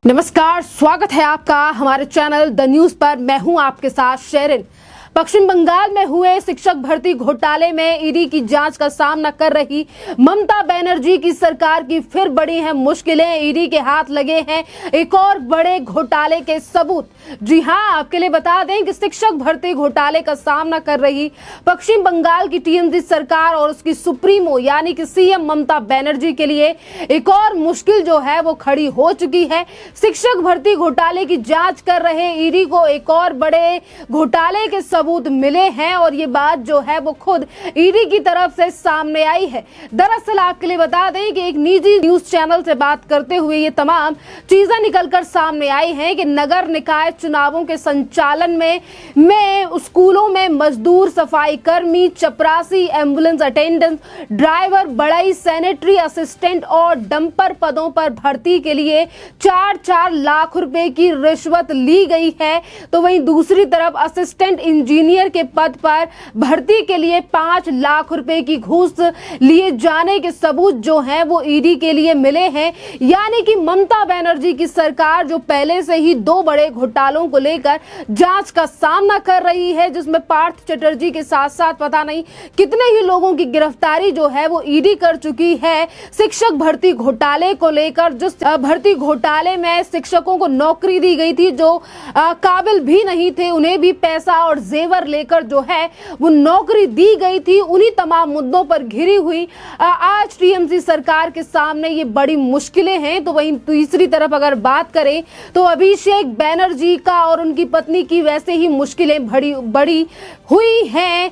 नमस्कार, स्वागत है आपका हमारे चैनल द न्यूज पर। मैं हूं आपके साथ शेरिन। पश्चिम बंगाल में हुए शिक्षक भर्ती घोटाले में ईडी की जांच का सामना कर रही ममता बनर्जी की सरकार की फिर बड़ी है मुश्किलें। ईडी के हाथ लगे हैं एक और बड़े घोटाले के सबूत। जी हां, आपके लिए बता दें कि शिक्षक भर्ती घोटाले का सामना कर रही पश्चिम बंगाल की टीएमसी सरकार और उसकी सुप्रीमो यानी कि सीएम ममता बनर्जी के लिए एक और मुश्किल जो है वो खड़ी हो चुकी है। शिक्षक भर्ती घोटाले की जांच कर रहे ईडी को एक और बड़े घोटाले के सबूत मिले हैं और ये बात जो है वो खुद ईडी की तरफ से सामने आई है। दरअसल आपके लिए बता दें कि एक निजी न्यूज चैनल से बात करते हुए ये तमाम चीजें निकलकर सामने आई हैं कि नगर निकाय चुनावों के संचालन में स्कूलों में मजदूर, सफाई कर्मी, चपरासी, एम्बुलेंस अटेंडेंट, ड्राइवर, बढ़ई, सैनिटरी असिस्टेंट और डंपर पदों पर भर्ती के लिए 4-4 लाख रुपए की रिश्वत ली गई है। तो वहीं दूसरी तरफ असिस्टेंट इंजीनियर के पद पर भर्ती के लिए 5 लाख रुपए की घूस लिए जाने के सबूत जो हैं वो ईडी के लिए मिले हैं। यानी कि ममता बनर्जी की सरकार जो पहले से ही 2 बड़े घोटालों को लेकर जांच का सामना कर रही है, जिसमें पार्थ चटर्जी के साथ साथ पता नहीं कितने ही लोगों की गिरफ्तारी जो है वो ईडी कर चुकी है। शिक्षक भर्ती घोटाले को लेकर, जिस भर्ती घोटाले में शिक्षकों को नौकरी दी गई थी जो काबिल भी नहीं थे, उन्हें भी पैसा और जेवर लेकर जो है वो नौकरी दी गई थी। उन्हीं तमाम मुद्दों पर घिरी हुई आज टीएमसी सरकार के सामने ये बड़ी मुश्किलें हैं। तो वहीं तीसरी तरफ अगर बात करें तो अभिषेक बनर्जी का और उनकी पत्नी की वैसे ही मुश्किलें बड़ी हुई हैं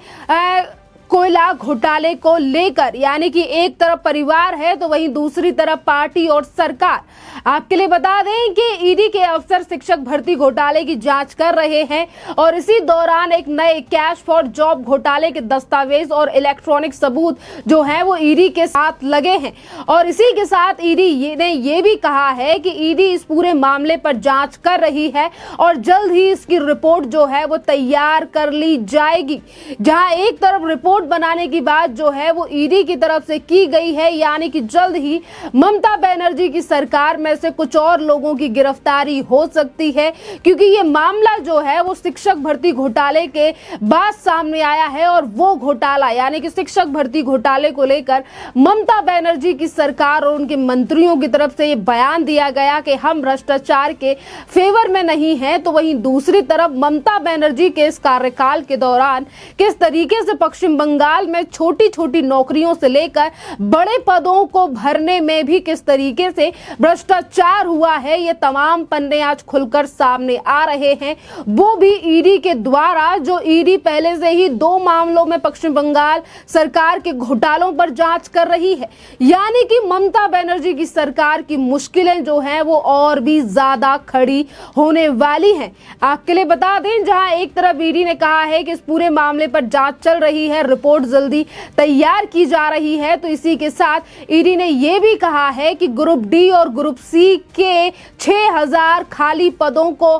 कोयला घोटाले को लेकर। यानी कि एक तरफ परिवार है तो वहीं दूसरी तरफ पार्टी और सरकार। आपके लिए बता दें कि ईडी के अफसर शिक्षक भर्ती घोटाले की जांच कर रहे हैं और इसी दौरान एक नए कैश फॉर जॉब घोटाले के दस्तावेज और इलेक्ट्रॉनिक सबूत जो है वो ईडी के साथ लगे हैं। और इसी के साथ ईडी ने ये भी कहा है कि ईडी इस पूरे मामले पर जांच कर रही है और जल्द ही इसकी रिपोर्ट जो है वो तैयार कर ली जाएगी। जहां एक तरफ रिपोर्ट बनाने की बात जो है वो ईडी की तरफ से की गई है, यानी कि जल्द ही ममता बनर्जी की सरकार में से कुछ और लोगों की गिरफ्तारी हो सकती है, क्योंकि ये मामला जो है वो शिक्षक भर्ती घोटाले के बाद सामने आया है। और वो घोटाला यानी कि शिक्षक भर्ती घोटाले को लेकर ममता बनर्जी की सरकार और उनके मंत्रियों की तरफ से ये बयान दिया गया कि हम भ्रष्टाचार के फेवर में नहीं हैं। तो वहीं दूसरी तरफ ममता बनर्जी के इस कार्यकाल के दौरान किस तरीके से पश्चिम बंगाल में छोटी छोटी नौकरियों से लेकर बड़े पदों को भरने में भी किस तरीके से भ्रष्टाचार हुआ है, ये तमाम पन्ने आज खुलकर सामने आ रहे हैं। वो भी ईडी के द्वारा, जो ईडी पहले से ही 2 मामलों में पश्चिम बंगाल सरकार के घोटालों पर जांच कर रही है। यानी कि ममता बनर्जी की सरकार की मुश्किलें जो हैं वो और भी ज्यादा खड़ी होने वाली हैं। आपके लिए बता दें, जहां एक तरफ ईडी ने कहा है कि इस पूरे मामले पर जांच चल रही है, रिपोर्ट जल्दी तैयार की जा रही है, तो इसी के साथ ईडी ने यह भी कहा है कि ग्रुप डी और ग्रुप सी के 6000 खाली पदों को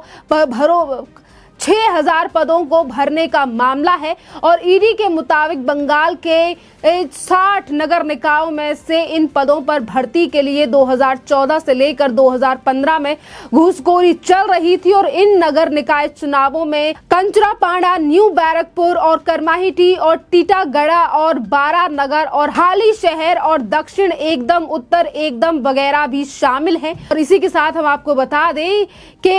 6000 पदों को भरने का मामला है। और ईडी के मुताबिक बंगाल के 60 नगर निकायों में से इन पदों पर भर्ती के लिए 2014 से लेकर 2015 में घूसखोरी चल रही थी। और इन नगर निकाय चुनावों में कंचरापाड़ा, न्यू बैरकपुर और करमाहिटी और टीटागढ़ा और बारा नगर और हाली शहर और दक्षिण एकदम, उत्तर एकदम वगैरह भी शामिल हैं। और इसी के साथ हम आपको बता दें कि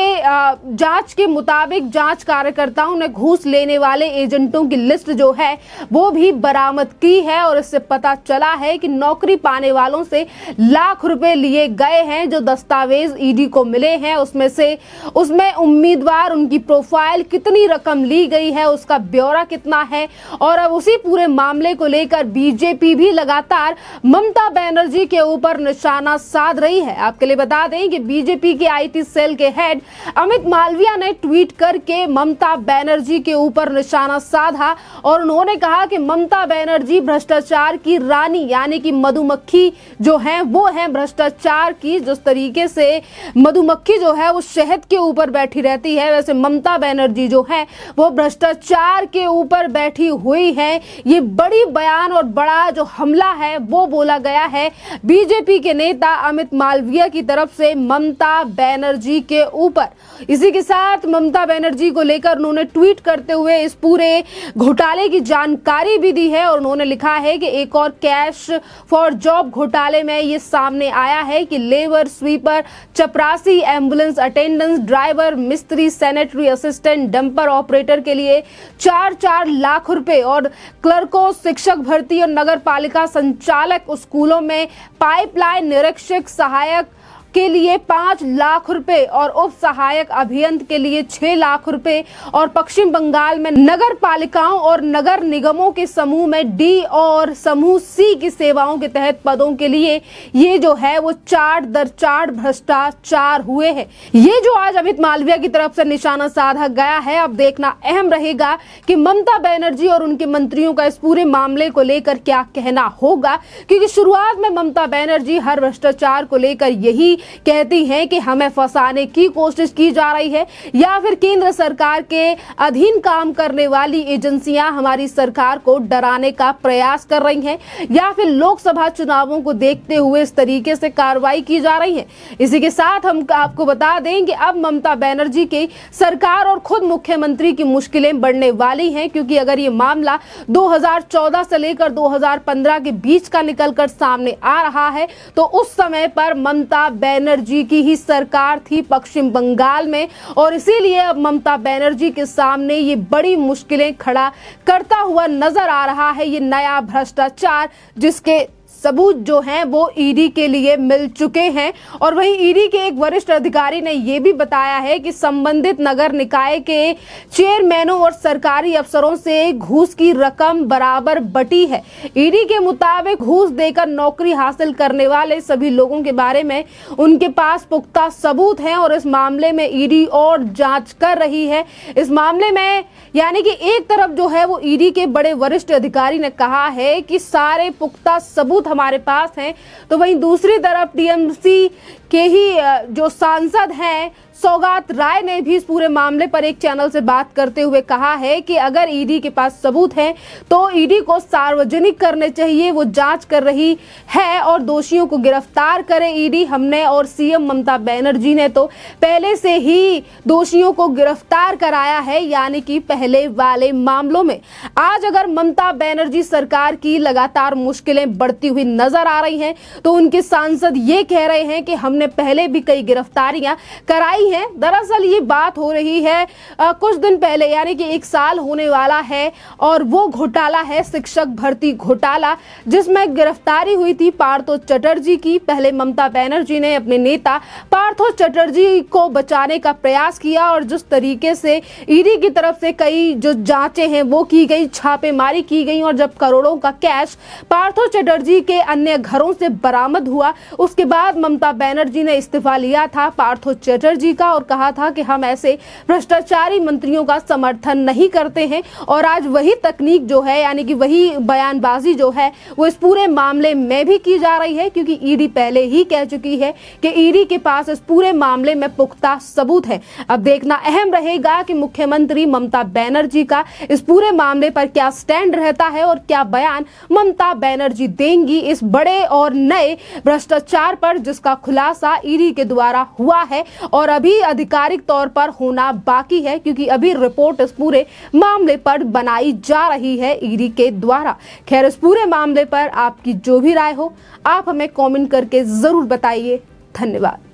जांच के मुताबिक जांच कार्यकर्ताओं ने घूस लेने वाले एजेंटों की लिस्ट जो है वो भी बरामद की है। और इससे पता चला है कि नौकरी पाने वालों से लाख रुपए लिए गए हैं। जो दस्तावेज ईडी को मिले हैं उसमें उम्मीदवार, उनकी प्रोफाइल, कितनी रकम ली गई है, उसका ब्यौरा कितना है। और अब उसी पूरे मामले को लेकर बीजेपी भी लगातार ममता बनर्जी के ऊपर निशाना साध रही है। आपके लिए बता दें कि बीजेपी के आईटी सेल के हेड अमित मालविया ने ट्वीट करके से ममता बनर्जी के ऊपर निशाना साधा और उन्होंने कहा कि ममता बनर्जी भ्रष्टाचार की रानी यानी कि मधुमक्खी जो है वो है भ्रष्टाचार की। जिस तरीके से मधुमक्खी जो है वो शहद के ऊपर बैठी रहती है, वैसे ममता बनर्जी जो है वो भ्रष्टाचार के ऊपर बैठी हुई है। ये बड़ी बयान और बड़ा जो हमला है वो बोला गया है बीजेपी के नेता अमित मालवीय की तरफ से ममता बनर्जी के ऊपर। इसी के साथ ममता बनर्जी को लेकर उन्होंने ट्वीट करते हुए इस पूरे घोटाले की जानकारी भी दी है और उन्होंने लिखा है कि एक और कैश फॉर जॉब घोटाले में ये सामने आया है कि लेबर, स्वीपर, चपरासी, एम्बुलेंस अटेंडेंस, ड्राइवर, मिस्त्री, सैनिटरी असिस्टेंट, डंपर ऑपरेटर के लिए 4-4 लाख रुपए और क्लर्कों, शिक्षक भर्ती और नगर पालिका संचालक, स्कूलों में पाइपलाइन निरीक्षक, सहायक के लिए 5 लाख रुपए और उप सहायक अभियंता के लिए 6 लाख रुपए और पश्चिम बंगाल में नगर पालिकाओं और नगर निगमों के समूह में डी और समूह सी की सेवाओं के तहत पदों के लिए ये जो है वो 4 दर 4 भ्रष्टाचार हुए हैं। ये जो आज अमित मालवीय की तरफ से निशाना साधा गया है, अब देखना अहम रहेगा कि ममता बनर्जी और उनके मंत्रियों का इस पूरे मामले को लेकर क्या कहना होगा, क्योंकि शुरुआत में ममता बनर्जी हर भ्रष्टाचार को लेकर यही कहती हैं कि हमें फंसाने की कोशिश की जा रही है या फिर केंद्र सरकार के अधीन काम करने वाली एजेंसियां हमारी सरकार को डराने का प्रयास कर रही हैं या फिर लोकसभा चुनावों को देखते हुए इस तरीके से कार्रवाई की जा रही है। इसी के साथ हम आपको बता दें कि अब ममता बनर्जी की सरकार और खुद मुख्यमंत्री की मुश्किलें बढ़ने वाली हैं, क्योंकि अगर ये मामला 2014 से लेकर 2015 के बीच का निकलकर सामने आ रहा है तो उस समय पर ममता बनर्जी की ही सरकार थी पश्चिम बंगाल में और इसीलिए अब ममता बनर्जी के सामने ये बड़ी मुश्किलें खड़ा करता हुआ नजर आ रहा है ये नया भ्रष्टाचार, जिसके सबूत जो हैं वो ईडी के लिए मिल चुके हैं। और वहीं ईडी के एक वरिष्ठ अधिकारी ने यह भी बताया है कि संबंधित नगर निकाय के चेयरमैनों और सरकारी अफसरों से घूस की रकम बराबर बटी है। ईडी के मुताबिक घूस देकर नौकरी हासिल करने वाले सभी लोगों के बारे में उनके पास पुख्ता सबूत हैं और इस मामले में ईडी और जांच कर रही है। इस मामले में यानी कि एक तरफ जो है वो ईडी के बड़े वरिष्ठ अधिकारी ने कहा है कि सारे पुख्ता सबूत हमारे पास हैं, तो वहीं दूसरी तरफ टीएमसी के ही जो सांसद हैं सौगात राय ने भी इस पूरे मामले पर एक चैनल से बात करते हुए कहा है कि अगर ईडी के पास सबूत हैं तो ईडी को सार्वजनिक करने चाहिए, वो जांच कर रही है और दोषियों को गिरफ्तार करे ईडी। हमने और सीएम ममता बनर्जी ने तो पहले से ही दोषियों को गिरफ्तार कराया है, यानी कि पहले वाले मामलों में। आज अगर ममता बनर्जी सरकार की लगातार मुश्किलें बढ़ती हुई नजर आ रही हैं तो उनके सांसद ये कह रहे हैं कि हमने पहले भी कई गिरफ्तारियां कराई हैं। दरअसल ये बात हो रही है कुछ दिन पहले, यानी कि 1 साल होने वाला है और वो घोटाला है शिक्षक भर्ती घोटाला, जिसमें गिरफ्तारी हुई थी पार्थो चटर्जी की। पहले ममता बनर्जी ने अपने नेता पार्थो चटर्जी को बचाने का प्रयास किया और जिस तरीके से ईडी की तरफ से कई जो जांचें हैं वो की गई, छापेमारी की गई और जब करोड़ों का कैश पार्थो चटर्जी के अन्य घरों से बरामद हुआ, उसके बाद ममता बनर्जी ने इस्तीफा लिया था पार्थो चटर्जी का और कहा था कि हम ऐसे भ्रष्टाचारी मंत्रियों का समर्थन नहीं करते हैं। और आज वही तकनीक जो है यानी कि वही बयानबाजी जो है वो इस पूरे मामले में भी की जा रही है, क्योंकि ईडी पहले ही कह चुकी है कि ईडी के पास इस पूरे मामले में पुख्ता सबूत है। अब देखना अहम रहेगा कि मुख्यमंत्री ममता बनर्जी का इस पूरे मामले पर क्या स्टैंड रहता है और क्या बयान ममता बनर्जी देंगी इस बड़े और नए भ्रष्टाचार पर, जिसका खुलासा ईडी के द्वारा हुआ है और अभी आधिकारिक तौर पर होना बाकी है, क्योंकि अभी रिपोर्ट इस पूरे मामले पर बनाई जा रही है ईडी के द्वारा। खैर, इस पूरे मामले पर आपकी जो भी राय हो आप हमें कमेंट करके जरूर बताइए। धन्यवाद।